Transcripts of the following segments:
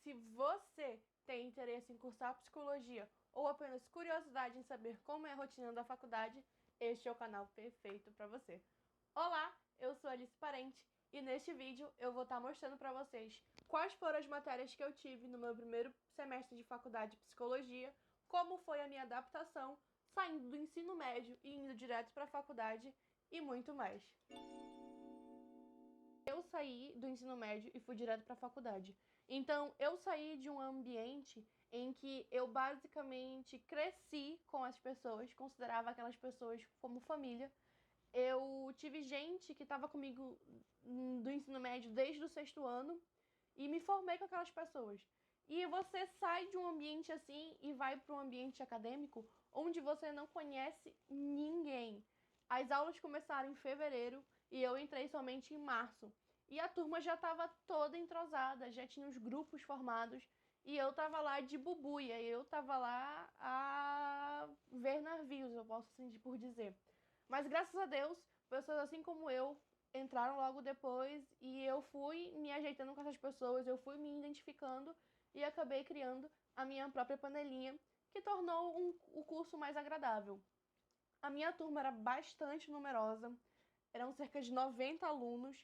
Se você tem interesse em cursar psicologia ou apenas curiosidade em saber como é a rotina da faculdade, este é o canal perfeito para você. Olá, eu sou Alice Parente e neste vídeo eu vou estar mostrando para vocês quais foram as matérias que eu tive no meu primeiro semestre de faculdade de psicologia, como foi a minha adaptação saindo do ensino médio e indo direto para a faculdade e muito mais. Eu saí do ensino médio e fui direto para a faculdade. Então, eu saí de um ambiente em que eu basicamente cresci com as pessoas, considerava aquelas pessoas como família. Eu tive gente que estava comigo do ensino médio desde o 6º ano e me formei com aquelas pessoas. E você sai de um ambiente assim e vai para um ambiente acadêmico onde você não conhece ninguém. As aulas começaram em fevereiro e eu entrei somente em março. E a turma já estava toda entrosada, já tinha os grupos formados e eu tava lá de bubuia, eu tava lá a ver navios, eu posso assim por dizer. Mas graças a Deus, pessoas assim como eu entraram logo depois e eu fui me ajeitando com essas pessoas, eu fui me identificando e acabei criando a minha própria panelinha, que tornou o curso mais agradável. A minha turma era bastante numerosa, eram cerca de 90 alunos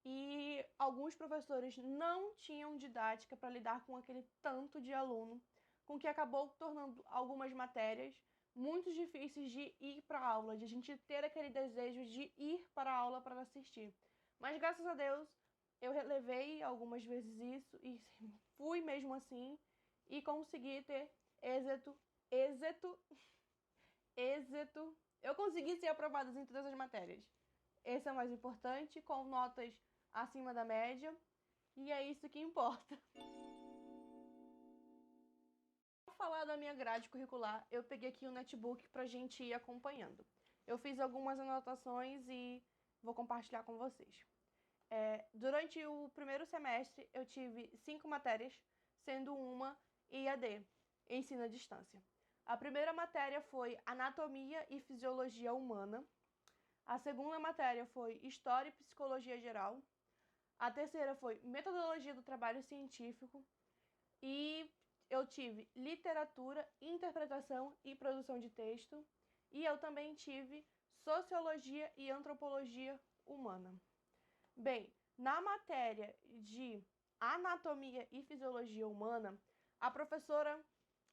e alguns professores não tinham didática para lidar com aquele tanto de aluno, com que acabou tornando algumas matérias muito difíceis de ir para a aula, de a gente ter aquele desejo de ir para a aula para assistir. Mas graças a Deus eu relevei algumas vezes isso e fui mesmo assim e consegui ter êxito. Eu consegui ser aprovada em todas as matérias. Esse é o mais importante, com notas acima da média, e é isso que importa. Para falar da minha grade curricular, eu peguei aqui um netbook para a gente ir acompanhando. Eu fiz algumas anotações e vou compartilhar com vocês. Durante o primeiro semestre, eu tive 5 matérias, sendo uma EAD, ensino à distância. A primeira matéria foi Anatomia e Fisiologia Humana. A segunda matéria foi História e Psicologia Geral. A terceira foi Metodologia do Trabalho Científico. E eu tive Literatura, Interpretação e Produção de Texto. E eu também tive Sociologia e Antropologia Humana. Bem, na matéria de Anatomia e Fisiologia Humana, a professora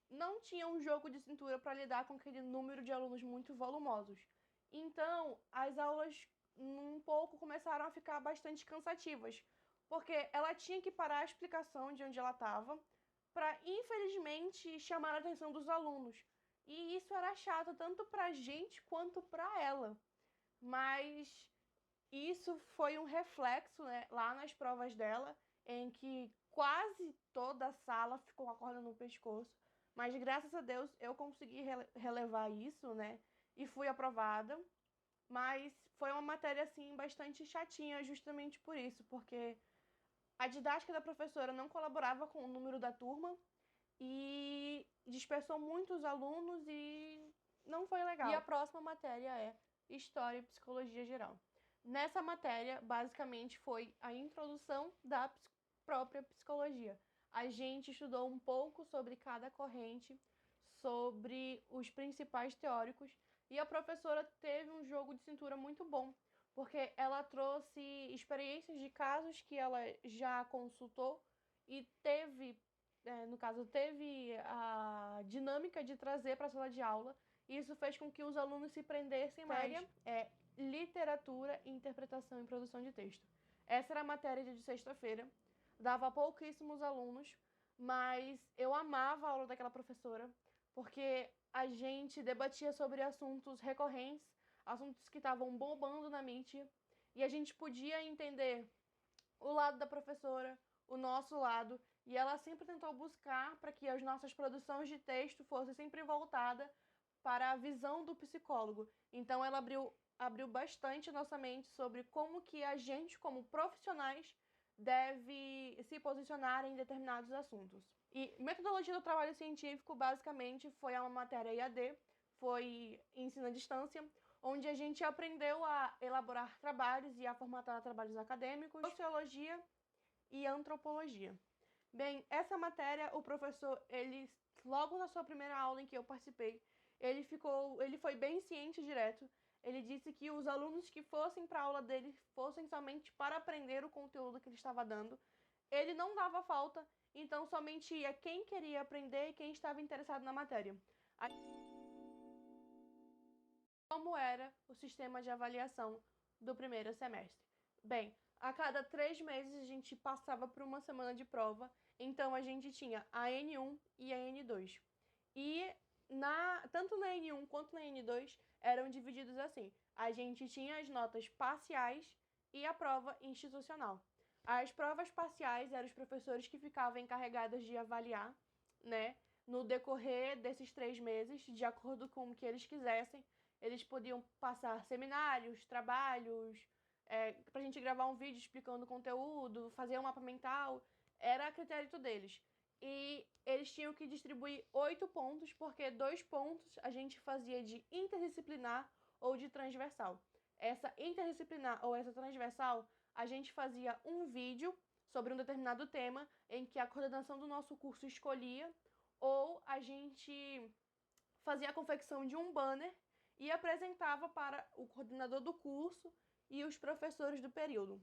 não tinha um jogo de cintura para lidar com aquele número de alunos muito volumosos. Então, as aulas um pouco começaram a ficar bastante cansativas, porque ela tinha que parar a explicação de onde ela estava para, infelizmente, chamar a atenção dos alunos. E isso era chato tanto para a gente quanto para ela. Mas isso foi um reflexo, né, lá nas provas dela, em que quase toda a sala ficou com a corda no pescoço. Mas graças a Deus eu consegui relevar isso, né? E fui aprovada. Mas foi uma matéria, assim, bastante chatinha justamente por isso, porque a didática da professora não colaborava com o número da turma e dispersou muitos alunos e não foi legal. E a próxima matéria é História e Psicologia Geral. Nessa matéria, basicamente, foi a introdução da própria psicologia. A gente estudou um pouco sobre cada corrente, sobre os principais teóricos, e a professora teve um jogo de cintura muito bom, porque ela trouxe experiências de casos que ela já consultou e teve, no caso, teve a dinâmica de trazer para a sala de aula, e isso fez com que os alunos se prendessem mais. Literatura, Interpretação e Produção de Texto. Essa era a matéria de sexta-feira, dava pouquíssimos alunos, mas eu amava a aula daquela professora, porque a gente debatia sobre assuntos recorrentes, assuntos que estavam bombando na mídia, e a gente podia entender o lado da professora, o nosso lado, e ela sempre tentou buscar para que as nossas produções de texto fossem sempre voltadas para a visão do psicólogo. Então ela abriu bastante nossa mente sobre como que a gente, como profissionais, deve se posicionar em determinados assuntos. E Metodologia do Trabalho Científico, basicamente, foi uma matéria EAD, foi ensino à distância, onde a gente aprendeu a elaborar trabalhos e a formatar trabalhos acadêmicos, sociologia e antropologia. Bem, essa matéria, o professor, ele, logo na sua primeira aula em que eu participei, ele foi bem ciente e direto. Ele disse que os alunos que fossem para a aula dele fossem somente para aprender o conteúdo que ele estava dando. Ele não dava falta, então somente ia quem queria aprender e quem estava interessado na matéria. Como era o sistema de avaliação do primeiro semestre? Bem, a cada 3 meses a gente passava por uma semana de prova, então a gente tinha a N1 e a N2. E tanto na N1 quanto na N2 eram divididos assim. A gente tinha as notas parciais e a prova institucional. As provas parciais eram os professores que ficavam encarregados de avaliar, né, no decorrer desses 3 meses, de acordo com o que eles quisessem. Eles podiam passar seminários, trabalhos, para a gente gravar um vídeo explicando o conteúdo, fazer um mapa mental, era a critério deles. E eles tinham que distribuir 8 pontos, porque 2 pontos a gente fazia de interdisciplinar ou de transversal. Essa interdisciplinar ou essa transversal, a gente fazia um vídeo sobre um determinado tema em que a coordenação do nosso curso escolhia, ou a gente fazia a confecção de um banner e apresentava para o coordenador do curso e os professores do período.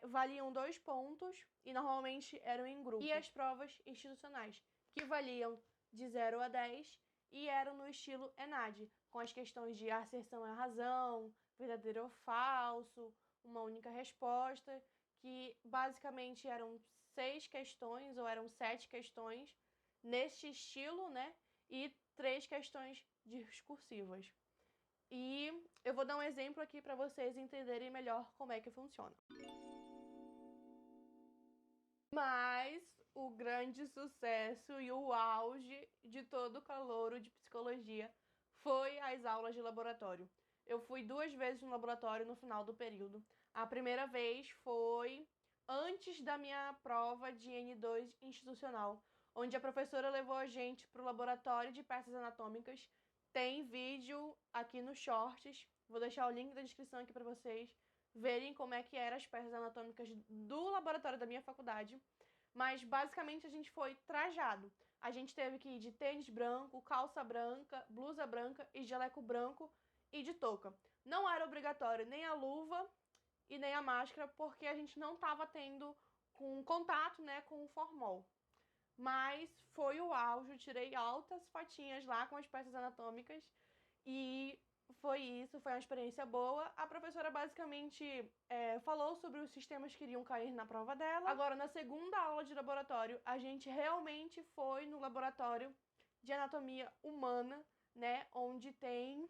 Valiam 2 pontos e normalmente eram em grupo. E as provas institucionais, que valiam de 0 a 10 e eram no estilo ENAD, com as questões de asserção à razão, verdadeiro ou falso, uma única resposta, que basicamente eram 6 questões ou eram 7 questões neste estilo, né? E 3 questões discursivas. E eu vou dar um exemplo aqui para vocês entenderem melhor como é que funciona. Mas o grande sucesso e o auge de todo o calouro de psicologia foi as aulas de laboratório. Eu fui 2 vezes no laboratório no final do período. A primeira vez foi antes da minha prova de N2 institucional, onde a professora levou a gente para o laboratório de peças anatômicas. Tem vídeo aqui nos shorts, vou deixar o link da descrição aqui para vocês verem como é que eram as peças anatômicas do laboratório da minha faculdade. Mas basicamente a gente foi trajado. A gente teve que ir de tênis branco, calça branca, blusa branca e jaleco branco e de touca. Não era obrigatório nem a luva e nem a máscara, porque a gente não estava tendo contato, né, com o formol. Mas foi o auge, eu tirei altas fotinhas lá com as peças anatômicas e foi isso, foi uma experiência boa. A professora basicamente falou sobre os sistemas que iriam cair na prova dela. Agora, na segunda aula de laboratório, a gente realmente foi no laboratório de anatomia humana, né, onde tem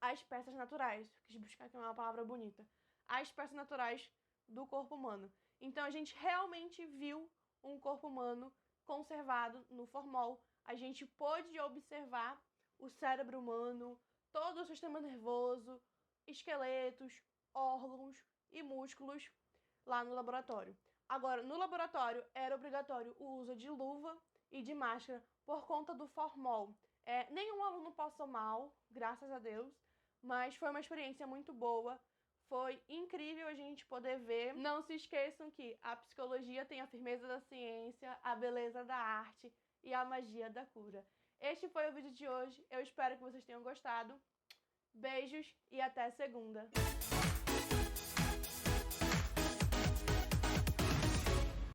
as peças naturais. Quis buscar aqui uma palavra bonita. As peças naturais do corpo humano. Então, a gente realmente viu um corpo humano conservado no formol. A gente pôde observar o cérebro humano, todo o sistema nervoso, esqueletos, órgãos e músculos lá no laboratório. Agora, no laboratório era obrigatório o uso de luva e de máscara por conta do formol. Nenhum aluno passou mal, graças a Deus, mas foi uma experiência muito boa. Foi incrível a gente poder ver. Não se esqueçam que a psicologia tem a firmeza da ciência, a beleza da arte e a magia da cura. Este foi o vídeo de hoje. Eu espero que vocês tenham gostado. Beijos e até segunda.